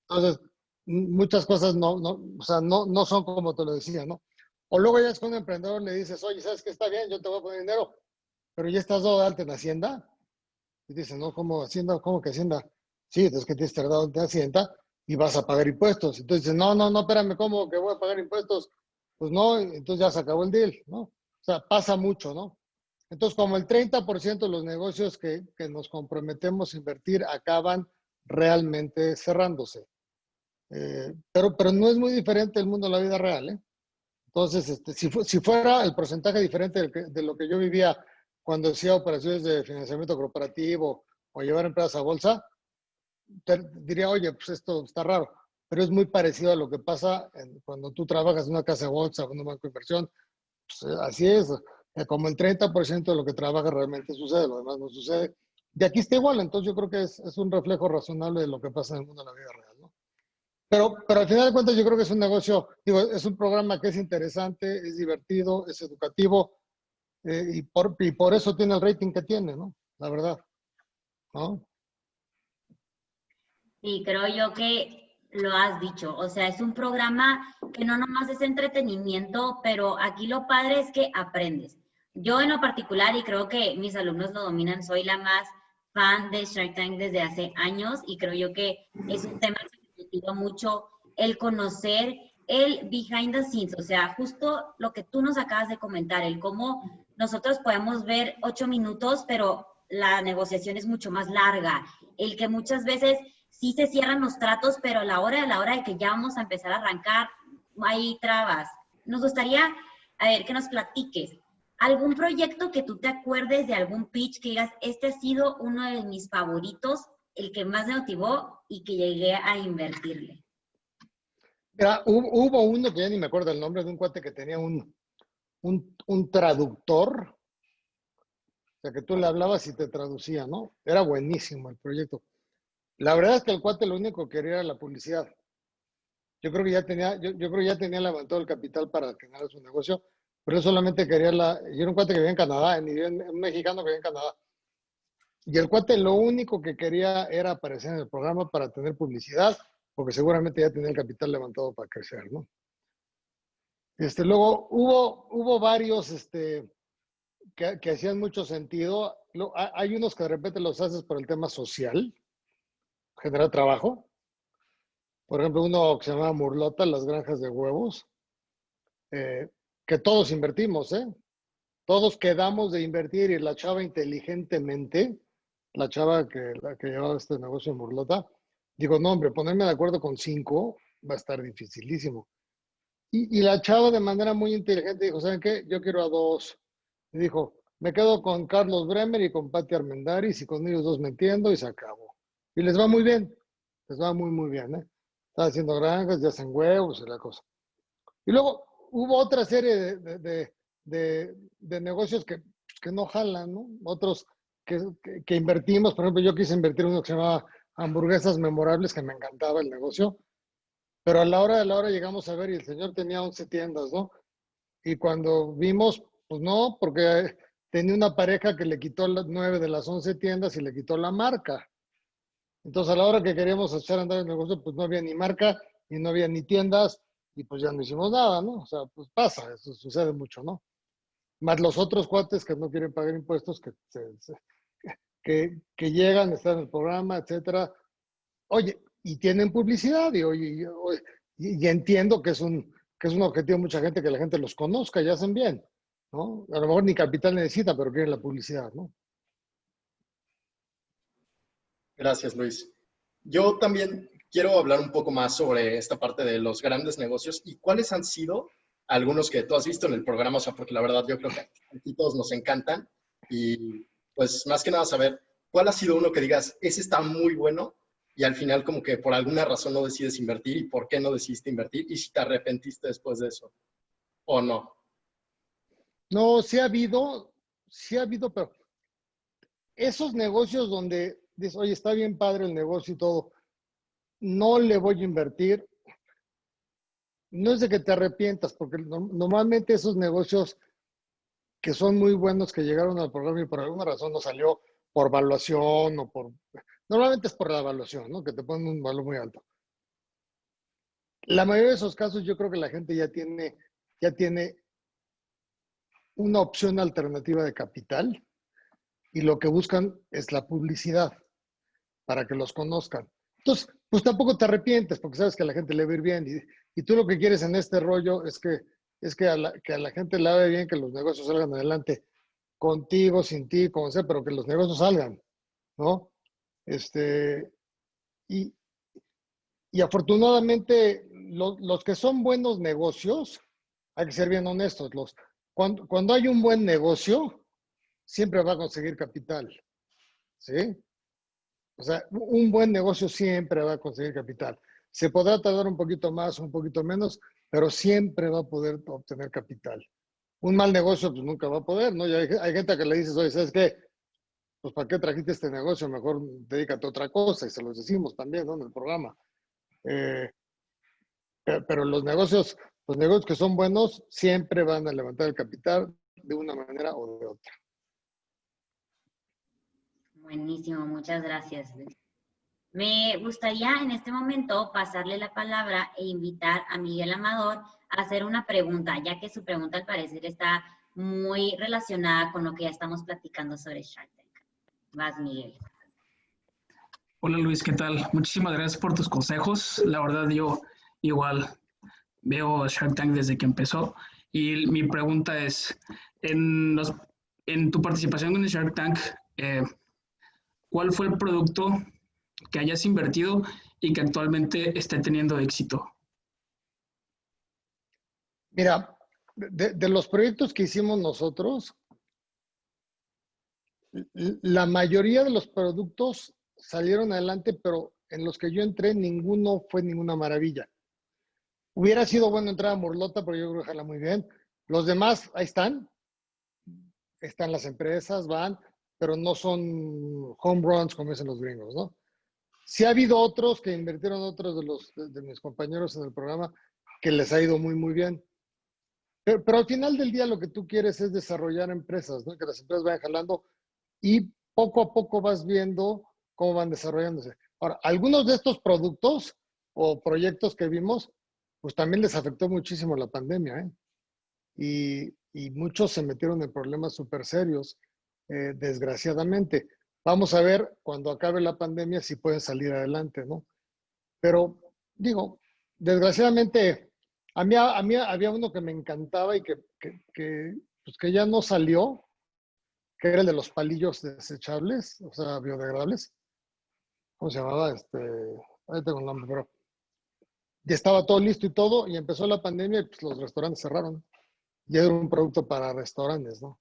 Entonces, muchas cosas o sea, no son como te lo decía, ¿no? O luego ya es que un emprendedor le dices, oye, ¿sabes qué? Está bien, yo te voy a poner dinero, pero ya estás dado de alta en Hacienda. Y dice, no, ¿cómo Hacienda? ¿Cómo que Hacienda? Sí, es que tienes que estar dado de Hacienda y vas a pagar impuestos. Entonces dice, no, espérame, ¿cómo que voy a pagar impuestos? Pues no, entonces ya se acabó el deal, ¿no? O sea, pasa mucho, ¿no? Entonces, como el 30% de los negocios que nos comprometemos a invertir acaban realmente cerrándose. Pero no es muy diferente el mundo de la vida real, ¿eh? Entonces, si fuera el porcentaje diferente de lo que yo vivía cuando hacía operaciones de financiamiento corporativo o llevar empresas a bolsa, diría, oye, pues esto está raro. Pero es muy parecido a lo que pasa cuando tú trabajas en una casa de bolsa o en un banco de inversión. Pues, así es. Como el 30% de lo que trabaja realmente sucede, lo demás no sucede. De aquí está igual, entonces yo creo que es un reflejo razonable de lo que pasa en el mundo de la vida real, ¿no? Pero al final de cuentas yo creo que es un negocio, digo, es un programa que es interesante, es divertido, es educativo, y por eso tiene el rating que tiene, ¿no? La verdad, ¿no? Sí, creo yo que lo has dicho, o sea, es un programa que no nomás es entretenimiento, pero aquí lo padre es que aprendes. Yo en lo particular, y creo que mis alumnos lo dominan, soy la más fan de Shark Tank desde hace años y creo yo que es un tema que me motiva mucho el conocer el behind the scenes, o sea, justo lo que tú nos acabas de comentar, el cómo nosotros podemos ver 8 minutos, pero la negociación es mucho más larga, el que muchas veces sí se cierran los tratos, pero a la hora de que ya vamos a empezar a arrancar, hay trabas. Nos gustaría, a ver, que nos platiques. ¿Algún proyecto que tú te acuerdes de algún pitch que digas, este ha sido uno de mis favoritos, el que más me motivó y que llegué a invertirle? Mira, hubo uno que ya ni me acuerdo el nombre, de un cuate que tenía un traductor, o sea, que tú le hablabas y te traducía, ¿no? Era buenísimo el proyecto. La verdad es que el cuate lo único que quería era la publicidad. Yo creo que ya tenía, yo creo que ya tenía levantado el capital para generar su negocio, pero él solamente quería y era un cuate que vivía en Canadá, un mexicano que vivía en Canadá. Y el cuate lo único que quería era aparecer en el programa para tener publicidad, porque seguramente ya tenía el capital levantado para crecer, ¿no? Luego hubo varios que hacían mucho sentido. Hay unos que de repente los haces por el tema social, generar trabajo. Por ejemplo, uno que se llama Murlota, las granjas de huevos, que todos invertimos, ¿eh? Todos quedamos de invertir y la chava inteligentemente, la que llevaba este negocio en Murlota, digo, no, hombre, ponerme de acuerdo con 5 va a estar dificilísimo. Y la chava de manera muy inteligente dijo, ¿saben qué? Yo quiero a 2. Y dijo, me quedo con Carlos Bremer y con Pati Armendáriz y con ellos 2 me entiendo y se acabó. Y les va muy bien, les va muy, muy bien, ¿eh? Están haciendo granjas, ya hacen huevos y la cosa. Y luego hubo otra serie de negocios que no jalan, ¿no? Otros que invertimos, por ejemplo, yo quise invertir en uno que se llamaba Hamburguesas Memorables, que me encantaba el negocio, pero a la hora de la hora llegamos a ver y el señor tenía 11 tiendas, ¿no? Y cuando vimos, pues no, porque tenía una pareja que le quitó las 9 de las 11 tiendas y le quitó la marca. Entonces, a la hora que queríamos echar a andar el negocio, pues no había ni marca y no había ni tiendas y pues ya no hicimos nada, ¿no? O sea, pues pasa, eso sucede mucho, ¿no? Más los otros cuates que no quieren pagar impuestos, que llegan, están en el programa, etcétera. Oye, y tienen publicidad y entiendo que es un objetivo de mucha gente, que la gente los conozca y hacen bien, ¿no? A lo mejor ni capital necesita, pero quieren la publicidad, ¿no? Gracias, Luis. Yo también quiero hablar un poco más sobre esta parte de los grandes negocios y cuáles han sido algunos que tú has visto en el programa, o sea, porque la verdad yo creo que aquí todos nos encantan y pues más que nada saber cuál ha sido uno que digas, ese está muy bueno y al final como que por alguna razón no decides invertir y por qué no decidiste invertir y si te arrepentiste después de eso o no. No, sí ha habido, pero esos negocios donde dices, oye, está bien padre el negocio y todo, no le voy a invertir, no es de que te arrepientas, porque normalmente esos negocios que son muy buenos que llegaron al programa y por alguna razón no salió por evaluación o por... Normalmente es por la evaluación, ¿no? Que te ponen un valor muy alto. La mayoría de esos casos yo creo que la gente ya tiene una opción alternativa de capital y lo que buscan es la publicidad para que los conozcan. Entonces, pues tampoco te arrepientes porque sabes que a la gente le va a ir bien y tú lo que quieres en este rollo es que a la gente le vaya bien, que los negocios salgan adelante contigo, sin ti, como sea, pero que los negocios salgan, ¿no? Este, y, y afortunadamente los que son buenos negocios, hay que ser bien honestos, cuando hay un buen negocio, siempre va a conseguir capital, ¿sí? O sea, un buen negocio siempre va a conseguir capital. Se podrá tardar un poquito más, un poquito menos, pero siempre va a poder obtener capital. Un mal negocio, pues nunca va a poder, ¿no? Y hay gente que le dices, oye, ¿sabes qué? Pues ¿para qué trajiste este negocio? Mejor dedícate a otra cosa, y se los decimos también, ¿no? En el programa. Eh, pero los negocios que son buenos, siempre van a levantar el capital de una manera o de otra. Buenísimo, muchas gracias, Luis. Me gustaría en este momento pasarle la palabra e invitar a Miguel Amador a hacer una pregunta, ya que su pregunta al parecer está muy relacionada con lo que ya estamos platicando sobre Shark Tank. Vas, Miguel. Hola Luis, ¿qué tal? Muchísimas gracias por tus consejos. La verdad, yo igual veo Shark Tank desde que empezó. Y mi pregunta es, en tu participación en Shark Tank, ¿cuál fue el producto que hayas invertido y que actualmente esté teniendo éxito? Mira, de los proyectos que hicimos nosotros, la mayoría de los productos salieron adelante, pero en los que yo entré, ninguno fue ninguna maravilla. Hubiera sido bueno entrar a Morlota, pero yo creo que jala muy bien. Los demás, ahí están las empresas, van, pero no son home runs como dicen los gringos, ¿no? Sí ha habido otros que invirtieron, otros de mis compañeros en el programa, que les ha ido muy, muy bien. Pero al final del día lo que tú quieres es desarrollar empresas, ¿no? Que las empresas vayan jalando y poco a poco vas viendo cómo van desarrollándose. Ahora, algunos de estos productos o proyectos que vimos, pues también les afectó muchísimo la pandemia, ¿eh? Y muchos se metieron en problemas súper serios, desgraciadamente. Vamos a ver cuando acabe la pandemia si pueden salir adelante, ¿no? Pero digo, desgraciadamente, a mí había uno que me encantaba y pues que ya no salió, que era el de los palillos desechables, o sea, biodegradables. ¿Cómo se llamaba? Ahí tengo el nombre, pero ya estaba todo listo y todo, y empezó la pandemia y pues los restaurantes cerraron. Y era un producto para restaurantes, ¿no?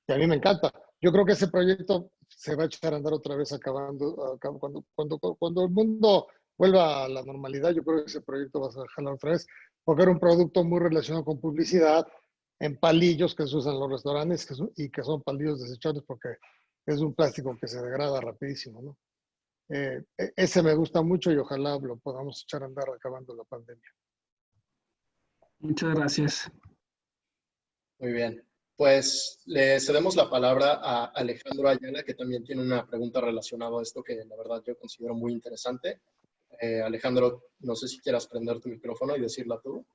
Y a mí me encanta. Yo creo que ese proyecto se va a echar a andar otra vez cuando el mundo vuelva a la normalidad. Yo creo que ese proyecto va a jalar otra vez, porque era un producto muy relacionado con publicidad, en palillos que se usan en los restaurantes y que son palillos desechables porque es un plástico que se degrada rapidísimo, ¿no? Ese me gusta mucho y ojalá lo podamos echar a andar acabando la pandemia. Muchas gracias. Muy bien. Pues le cedemos la palabra a Alejandro Ayala, que también tiene una pregunta relacionada a esto que la verdad yo considero muy interesante. Alejandro, no sé si quieras prender tu micrófono y decirla tú.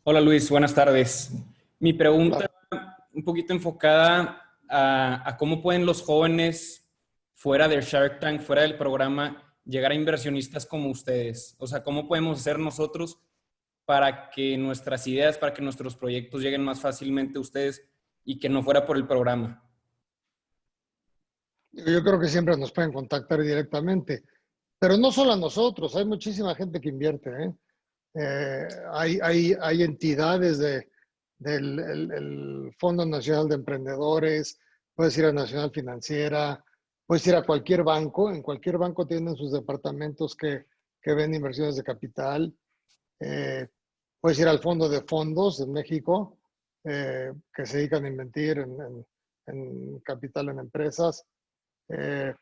Hola Luis, buenas tardes. Mi pregunta Claro. un poquito enfocada a cómo pueden los jóvenes fuera del Shark Tank, fuera del programa, llegar a inversionistas como ustedes. O sea, ¿cómo podemos hacer nosotros para que nuestras ideas, para que nuestros proyectos lleguen más fácilmente a ustedes y que no fuera por el programa? Yo creo que siempre nos pueden contactar directamente, pero no solo a nosotros, hay muchísima gente que invierte, ¿eh? Hay entidades del el Fondo Nacional de Emprendedores, puedes ir a Nacional Financiera, puedes ir a cualquier banco, en cualquier banco tienen sus departamentos que ven inversiones de capital, eh, puedes ir al Fondo de Fondos en México, que se dedican a invertir en capital en empresas. Eh,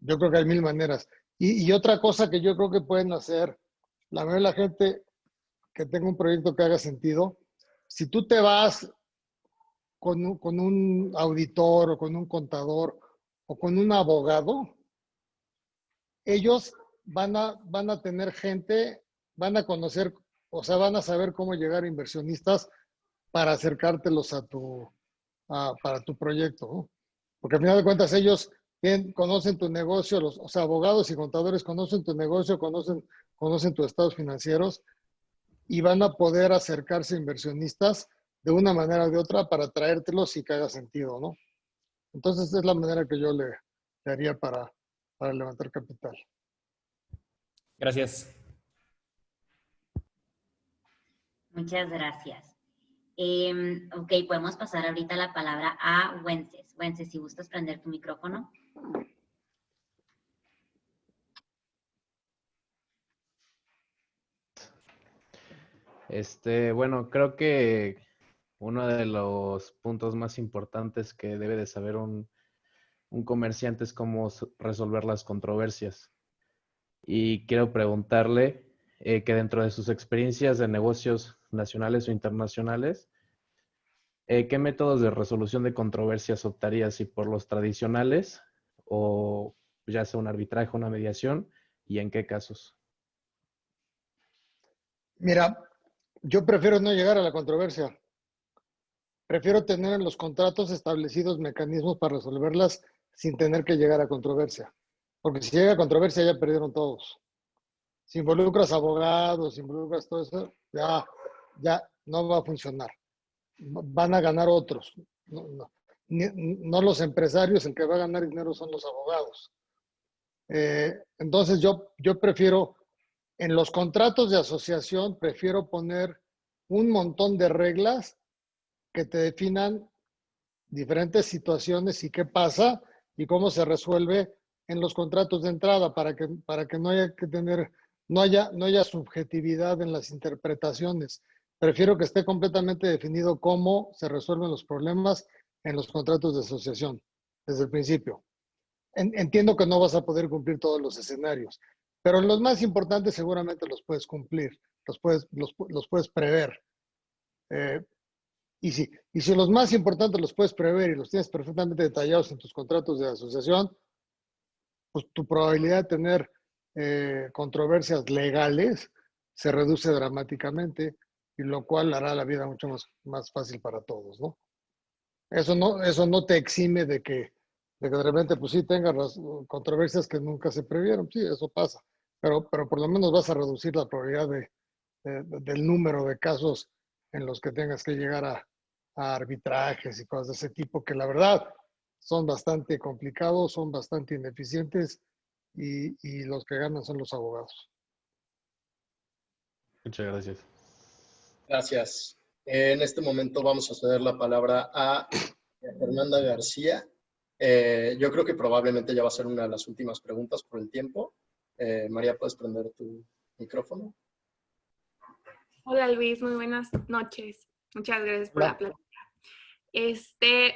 yo creo que hay mil maneras. Y otra cosa que yo creo que pueden hacer, la mayoría de la gente que tenga un proyecto que haga sentido, si tú te vas con un auditor o con un contador o con un abogado, ellos van a tener gente, van a conocer, o sea, van a saber cómo llegar a inversionistas para acercártelos para tu proyecto, ¿no? Porque al final de cuentas ellos conocen tu negocio, o sea, abogados y contadores conocen tu negocio, conocen tus estados financieros y van a poder acercarse a inversionistas de una manera o de otra para traértelos y que haga sentido, ¿no? Entonces es la manera que yo le haría para levantar capital. Gracias. Muchas gracias. Ok, podemos pasar ahorita la palabra a Wences. Wences, si gustas prender tu micrófono. Bueno, creo que uno de los puntos más importantes que debe de saber un comerciante es cómo resolver las controversias. Y quiero preguntarle que dentro de sus experiencias de negocios nacionales o internacionales, ¿qué métodos de resolución de controversias optaría? ¿Si por los tradicionales o ya sea un arbitraje, una mediación, y en qué casos. Mira, yo prefiero no llegar a la controversia. Prefiero tener en los contratos establecidos mecanismos para resolverlas sin tener que llegar a controversia. Porque si llega a controversia ya perdieron todos. Si involucras abogados, si involucras todo eso, ya no va a funcionar. Van a ganar otros. No los empresarios, el que va a ganar dinero son los abogados. Entonces yo prefiero, en los contratos de asociación, prefiero poner un montón de reglas que te definan diferentes situaciones y qué pasa y cómo se resuelve en los contratos de entrada para que no haya que tener, no haya subjetividad en las interpretaciones. Prefiero que esté completamente definido cómo se resuelven los problemas en los contratos de asociación desde el principio. Entiendo que no vas a poder cumplir todos los escenarios, pero los más importantes seguramente los puedes cumplir, los puedes prever. Y si los más importantes los puedes prever y los tienes perfectamente detallados en tus contratos de asociación, pues tu probabilidad de tener controversias legales se reduce dramáticamente, y lo cual hará la vida mucho más fácil para todos, ¿no? Eso no te exime de que de repente, pues sí, tengas controversias que nunca se previeron. Sí, eso pasa. Pero por lo menos vas a reducir la probabilidad del número de casos en los que tengas que llegar a arbitrajes y cosas de ese tipo, que la verdad son bastante complicados, son bastante ineficientes, y los que ganan son los abogados. Muchas gracias. Gracias. En este momento vamos a ceder la palabra a Fernanda García. Yo creo que probablemente ya va a ser una de las últimas preguntas por el tiempo. María, ¿puedes prender tu micrófono? Hola Luis, muy buenas noches. Muchas gracias por la plática.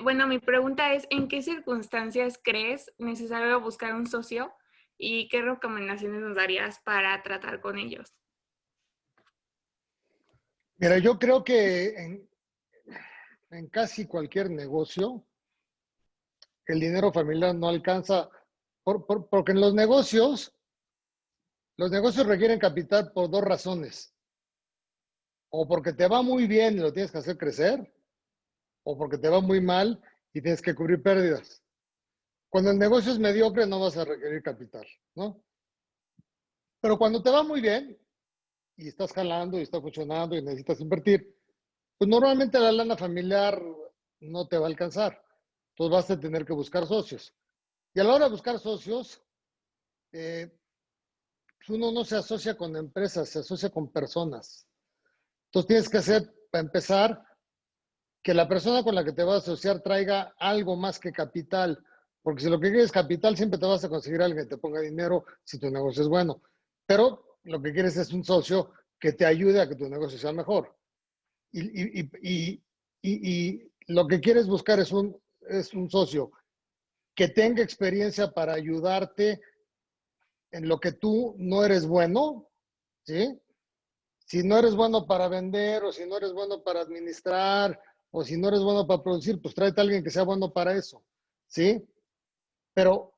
Bueno, mi pregunta es, ¿en qué circunstancias crees necesario buscar un socio y qué recomendaciones nos darías para tratar con ellos? Mira, yo creo que en casi cualquier negocio, el dinero familiar no alcanza, porque en los negocios requieren capital por dos razones. O porque te va muy bien y lo tienes que hacer crecer, o porque te va muy mal y tienes que cubrir pérdidas. Cuando el negocio es mediocre no vas a requerir capital, ¿no? Pero cuando te va muy bien y estás jalando y está funcionando y necesitas invertir, pues normalmente la lana familiar no te va a alcanzar. Entonces vas a tener que buscar socios. Y a la hora de buscar socios, pues uno no se asocia con empresas, se asocia con personas. Entonces tienes que hacer, para empezar, que la persona con la que te vas a asociar traiga algo más que capital. Porque si lo que quieres es capital, siempre te vas a conseguir a alguien que te ponga dinero si tu negocio es bueno. Pero lo que quieres es un socio que te ayude a que tu negocio sea mejor. Y lo que quieres buscar es un socio que tenga experiencia para ayudarte en lo que tú no eres bueno, ¿sí? Si no eres bueno para vender, o si no eres bueno para administrar, o si no eres bueno para producir, pues tráete a alguien que sea bueno para eso, ¿sí? Pero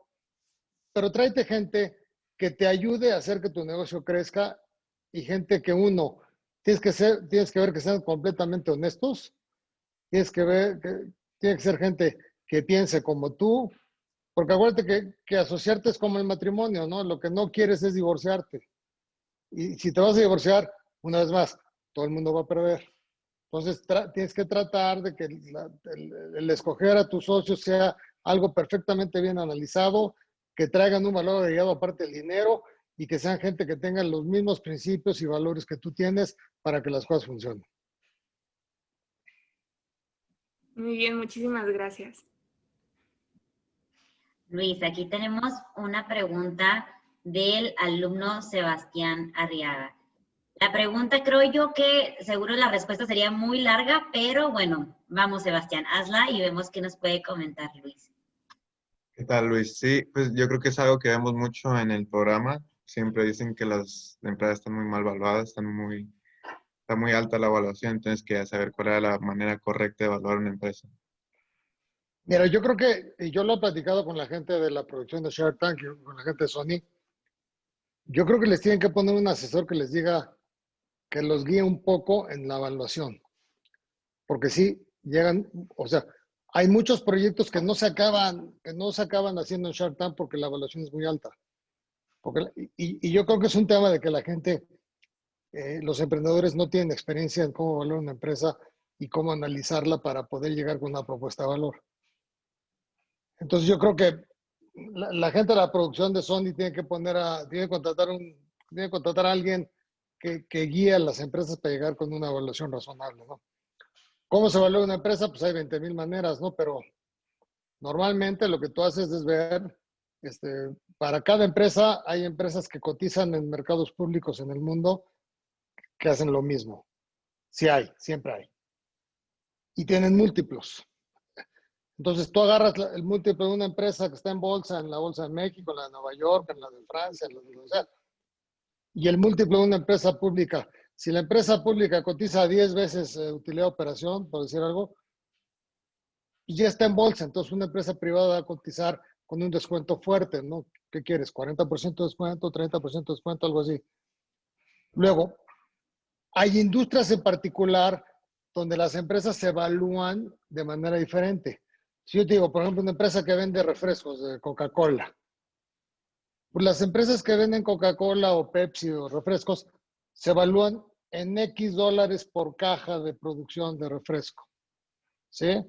tráete gente que te ayude a hacer que tu negocio crezca, y gente que tienes que ver que sean completamente honestos, tienes que ver que tiene que ser gente que piense como tú, porque acuérdate que asociarte es como el matrimonio, ¿no? Lo que no quieres es divorciarte. Y si te vas a divorciar, una vez más, todo el mundo va a perder. Entonces, tienes que tratar de que el escoger a tus socios sea algo perfectamente bien analizado, que traigan un valor agregado aparte del dinero, y que sean gente que tenga los mismos principios y valores que tú tienes para que las cosas funcionen. Muy bien, muchísimas gracias. Luis, aquí tenemos una pregunta del alumno Sebastián Arriaga. La pregunta, creo yo que seguro la respuesta sería muy larga, pero bueno, vamos Sebastián, hazla y vemos qué nos puede comentar Luis. ¿Qué tal, Luis? Sí, pues yo creo que es algo que vemos mucho en el programa. Siempre dicen que las empresas están muy mal evaluadas, está muy alta la evaluación, entonces quería saber cuál era la manera correcta de evaluar una empresa. Mira, yo creo que, y yo lo he platicado con la gente de la producción de Shark Tank, y con la gente de Sony, yo creo que les tienen que poner un asesor que les diga, que los guíe un poco en la evaluación. Porque sí, llegan, o sea, hay muchos proyectos que no se acaban haciendo en Shark Tank porque la evaluación es muy alta. Y yo creo que es un tema de que la gente, los emprendedores no tienen experiencia en cómo evaluar una empresa y cómo analizarla para poder llegar con una propuesta de valor. Entonces yo creo que la gente de la producción de Sony tiene que contratar a alguien que guíe a las empresas para llegar con una evaluación razonable, ¿no? ¿Cómo se evalúa una empresa? Pues hay 20,000 maneras, ¿no? Pero normalmente lo que tú haces es ver, para cada empresa, hay empresas que cotizan en mercados públicos en el mundo que hacen lo mismo. Sí hay, siempre hay. Y tienen múltiplos. Entonces tú agarras el múltiplo de una empresa que está en la bolsa de México, en la de Nueva York, en la de Francia, en la de donde sea, y el múltiplo de una empresa pública. Si la empresa pública cotiza 10 veces utilidad de operación, por decir algo, y ya está en bolsa, entonces una empresa privada va a cotizar con un descuento fuerte, ¿no? ¿Qué quieres? ¿40% de descuento, 30% de descuento, algo así? Luego, hay industrias en particular donde las empresas se evalúan de manera diferente. Si yo te digo, por ejemplo, una empresa que vende refrescos de Coca-Cola, pues las empresas que venden Coca-Cola o Pepsi o refrescos se evalúan en X dólares por caja de producción de refresco. ¿Sí?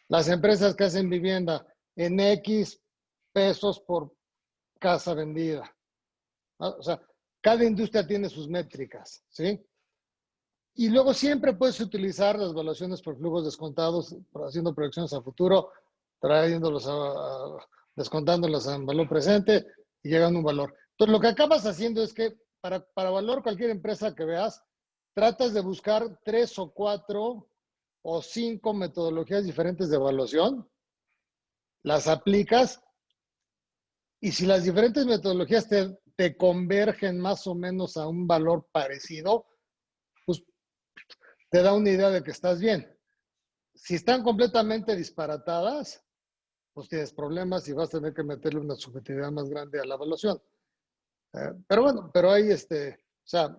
Las empresas que hacen vivienda en X pesos por casa vendida. O sea, cada industria tiene sus métricas. ¿Sí? Y luego siempre puedes utilizar las evaluaciones por flujos descontados, haciendo proyecciones a futuro, descontándolas en valor presente y llegando a un valor. Entonces, lo que acabas haciendo es que para evaluar cualquier empresa que veas, tratas de buscar 3 o 4 o 5 metodologías diferentes de evaluación, las aplicas y si las diferentes metodologías te convergen más o menos a un valor parecido, pues te da una idea de que estás bien. Si están completamente disparatadas, pues tienes problemas y vas a tener que meterle una subjetividad más grande a la evaluación. Pero bueno, pero hay o sea,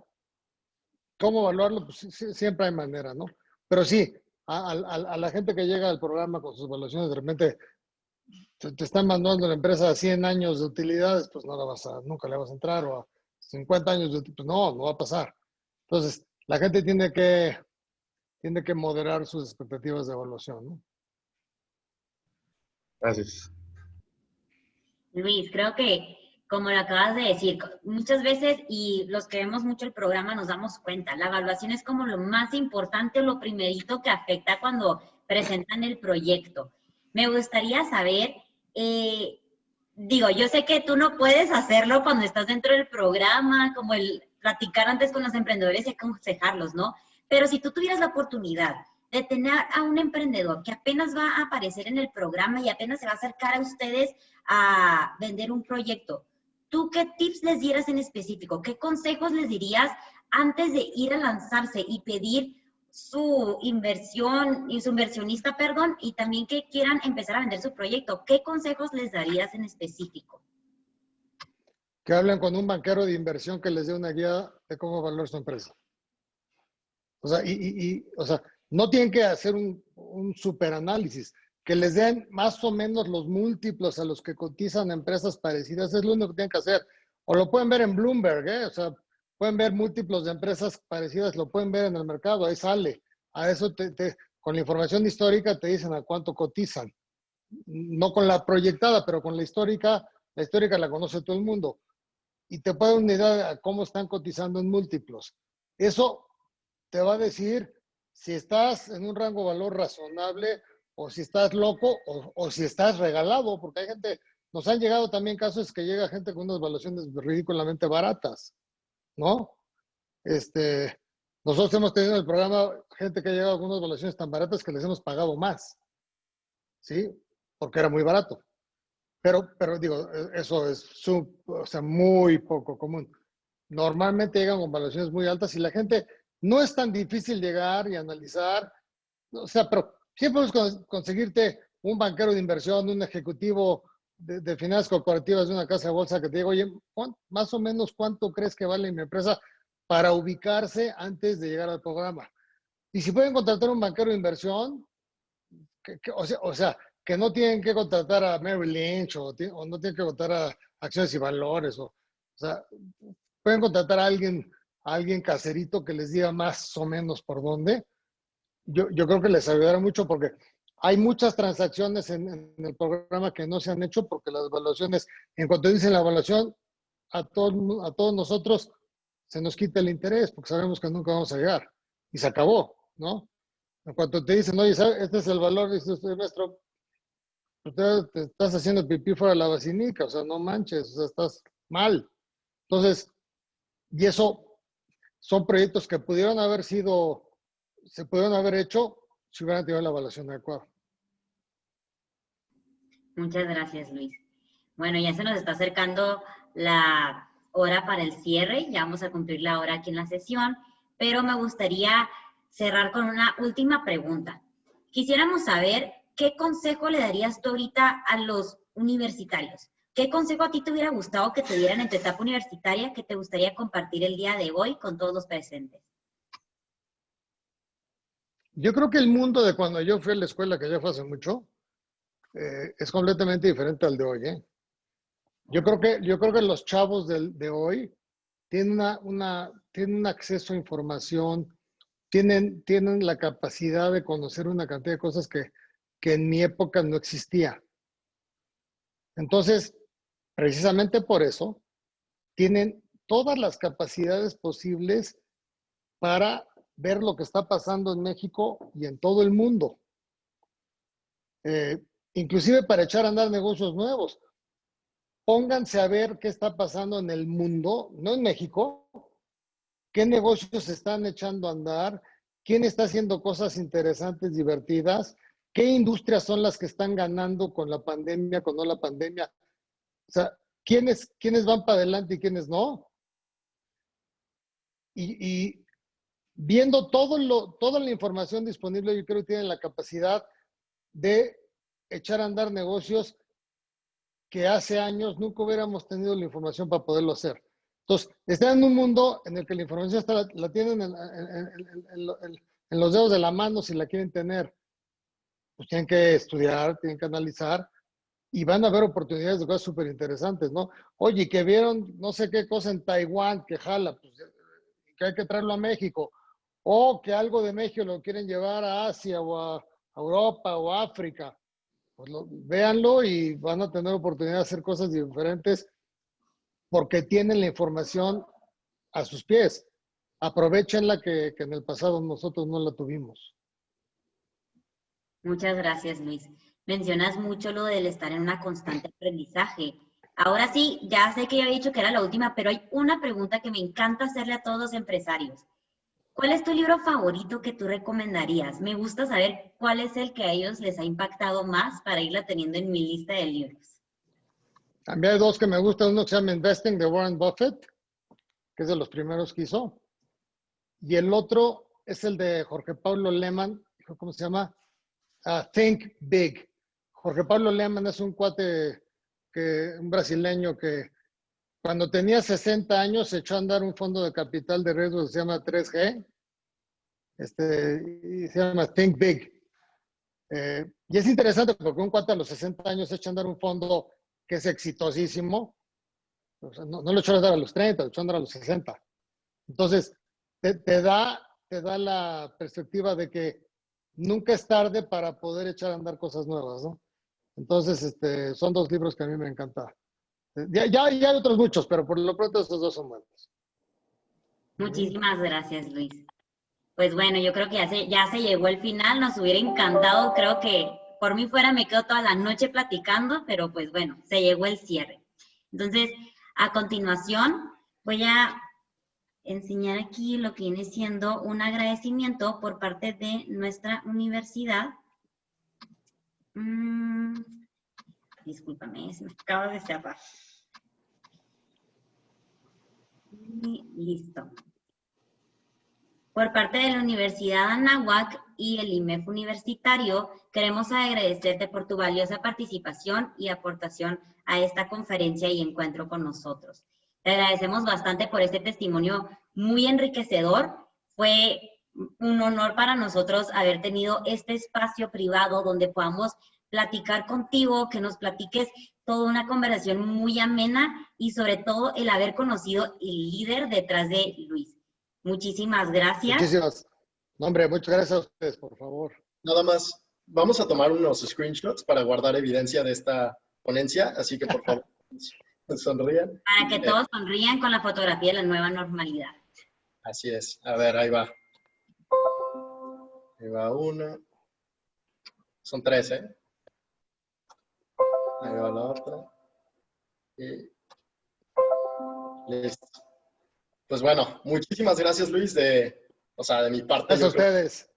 ¿cómo evaluarlo? Pues siempre hay manera, ¿no? Pero sí, a la gente que llega al programa con sus evaluaciones, de repente te están mandando la empresa a 100 años de utilidades, pues nunca le vas a entrar, o a 50 años de utilidades, pues no va a pasar. Entonces, la gente tiene que moderar sus expectativas de evaluación, ¿no? Gracias. Luis, creo que, como lo acabas de decir, muchas veces, y los que vemos mucho el programa nos damos cuenta, la evaluación es como lo más importante, lo primerito que afecta cuando presentan el proyecto. Me gustaría saber, yo sé que tú no puedes hacerlo cuando estás dentro del programa, como el platicar antes con los emprendedores y aconsejarlos, ¿no? Pero si tú tuvieras la oportunidad de tener a un emprendedor que apenas va a aparecer en el programa y apenas se va a acercar a ustedes a vender un proyecto, ¿tú qué tips les dieras en específico? ¿Qué consejos les dirías antes de ir a lanzarse y pedir su inversión y su inversionista, y también que quieran empezar a vender su proyecto? ¿Qué consejos les darías en específico? Que hablen con un banquero de inversión que les dé una guía de cómo evaluar su empresa. O sea, o sea, no tienen que hacer un superanálisis, que les den más o menos los múltiplos a los que cotizan empresas parecidas, es lo único que tienen que hacer. O lo pueden ver en Bloomberg, ¿eh? O sea, pueden ver múltiplos de empresas parecidas, lo pueden ver en el mercado, ahí sale. A eso con la información histórica te dicen a cuánto cotizan. No con la proyectada, pero con la histórica la conoce todo el mundo. Y te puede dar una idea de cómo están cotizando en múltiplos. Eso te va a decir si estás en un rango de valor razonable o si estás loco o si estás regalado, porque hay gente, nos han llegado también casos que llega gente con unas evaluaciones ridículamente baratas, ¿no? Nosotros hemos tenido en el programa gente que ha llegado con unas evaluaciones tan baratas que les hemos pagado más, ¿sí? Porque era muy barato. Pero digo, eso es muy poco común. Normalmente llegan con evaluaciones muy altas y la gente, no es tan difícil llegar y analizar, o sea, pero siempre puedes conseguirte un banquero de inversión, un ejecutivo de finanzas corporativas de una casa de bolsa que te diga, oye, más o menos cuánto crees que vale mi empresa para ubicarse antes de llegar al programa. Y si pueden contratar un banquero de inversión, o sea, que no tienen que contratar a Merrill Lynch o no tienen que contratar a Acciones y Valores, o sea, pueden contratar a alguien caserito que les diga más o menos por dónde. Yo creo que les ayudará mucho porque hay muchas transacciones en el programa que no se han hecho porque las evaluaciones, en cuanto dicen la evaluación, a todos nosotros se nos quita el interés porque sabemos que nunca vamos a llegar y se acabó, ¿no? En cuanto te dicen, oye, ¿sabes? Este es el valor, este es nuestro, usted te estás haciendo pipí fuera de la vacinica, o sea, no manches, o sea, estás mal. Entonces, y eso son proyectos que se pudieron haber hecho si hubieran tenido la evaluación adecuada. Muchas gracias, Luis. Bueno, ya se nos está acercando la hora para el cierre, ya vamos a cumplir la hora aquí en la sesión, pero me gustaría cerrar con una última pregunta. Quisiéramos saber qué consejo le darías tú ahorita a los universitarios. ¿Qué consejo a ti te hubiera gustado que te dieran en tu etapa universitaria que te gustaría compartir el día de hoy con todos los presentes? Yo creo que el mundo de cuando yo fui a la escuela, que ya fue hace mucho, es completamente diferente al de hoy, ¿eh? Yo creo que los chavos de hoy tienen tienen un acceso a información, tienen la capacidad de conocer una cantidad de cosas que en mi época no existía. Entonces, precisamente por eso, tienen todas las capacidades posibles para ver lo que está pasando en México y en todo el mundo. Inclusive para echar a andar negocios nuevos. Pónganse a ver qué está pasando en el mundo, no en México, qué negocios se están echando a andar, quién está haciendo cosas interesantes, divertidas, qué industrias son las que están ganando con la pandemia, con no la pandemia. O sea, quiénes van para adelante y quiénes no. Y viendo toda la información disponible, yo creo que tienen la capacidad de echar a andar negocios que hace años nunca hubiéramos tenido la información para poderlo hacer. Entonces, están en un mundo en el que la información la tienen en los dedos de la mano si la quieren tener. Pues tienen que estudiar, tienen que analizar y van a haber oportunidades de cosas súper interesantes, ¿no? Oye, que vieron no sé qué cosa en Taiwán que jala, pues que hay que traerlo a México. O que algo de México lo quieren llevar a Asia o a Europa o a África. Pues véanlo y van a tener oportunidad de hacer cosas diferentes porque tienen la información a sus pies. Aprovechenla que en el pasado nosotros no la tuvimos. Muchas gracias, Luis. Mencionas mucho lo del estar en una constante aprendizaje. Ahora sí, ya sé que ya había dicho que era la última, pero hay una pregunta que me encanta hacerle a todos los empresarios. ¿Cuál es tu libro favorito que tú recomendarías? Me gusta saber cuál es el que a ellos les ha impactado más para irla teniendo en mi lista de libros. A mí hay dos que me gustan. Uno que se llama Investing de Warren Buffett, que es de los primeros que hizo. Y el otro es el de Jorge Pablo Lehmann, ¿cómo se llama? Think Big. Jorge Pablo Lehmann es un cuate, un brasileño que cuando tenía 60 años se echó a andar un fondo de capital de riesgo que se llama 3G, y se llama Think Big. Y es interesante porque un cuate a los 60 años se echa a andar un fondo que es exitosísimo. O sea, no lo echó a andar a los 30, lo echó a andar a los 60. Entonces, te da la perspectiva de que nunca es tarde para poder echar a andar cosas nuevas, ¿no? Entonces, son dos libros que a mí me encantan. Ya hay otros muchos, pero por lo pronto estos dos son buenos. Muchísimas gracias, Luis. Pues bueno, yo creo que ya se llegó el final, nos hubiera encantado, creo que por mí fuera me quedo toda la noche platicando, pero pues bueno, se llegó el cierre. Entonces, a continuación, voy a enseñar aquí lo que viene siendo un agradecimiento por parte de nuestra universidad. Discúlpame, se me acaba de cerrar. Y listo. Por parte de la Universidad Anáhuac, y el IMEF Universitario, queremos agradecerte por tu valiosa participación y aportación a esta conferencia y encuentro con nosotros. Te agradecemos bastante por este testimonio muy enriquecedor. Fue un honor para nosotros haber tenido este espacio privado donde podamos platicar contigo, que nos platiques toda una conversación muy amena y sobre todo el haber conocido el líder detrás de Luis. Muchísimas gracias. Muchísimas. No, hombre, muchas gracias a ustedes, por favor. Nada más, vamos a tomar unos screenshots para guardar evidencia de esta ponencia, así que por favor, sonrían. Para que todos sonrían con la fotografía de la nueva normalidad. Así es. A ver, ahí va. Ahí va una. Son 3, ¿eh? Ahí va la otra. Y listo. Pues bueno, muchísimas gracias, Luis, de mi parte. Gracias a ustedes.